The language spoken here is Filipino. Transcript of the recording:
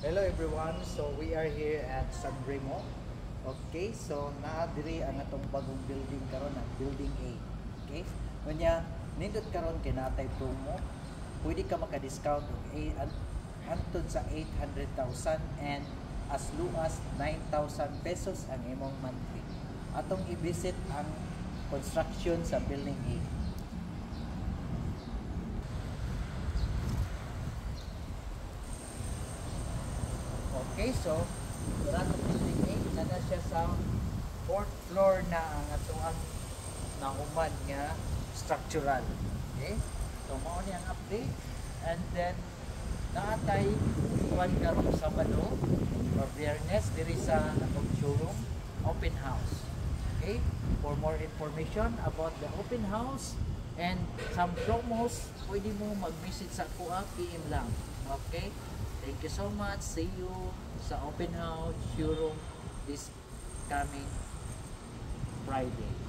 Hello everyone, so we are here at San Remo. Okay, so naadiri ang atong bagong building karon ang building A. Okay, unya nindot karon kay natay promo, pwede ka maka-discount og antod sa 800,000 and as low as 9,000 pesos ang imong monthly. Atong i-visit ang construction sa building A. Okay, so ratong building 8 na siya sa 4th floor na ang atuang nahuman nga structural. Okay? So mao ni ang update, and then naatay kuan karon Sabado or Biyernes diri sa atong showroom open house. Okay? For more information about the open house and some promos, pwede mo mag-visit sa kuha PM lang. Okay? Thank you so much. See you sa open house showroom this coming Friday.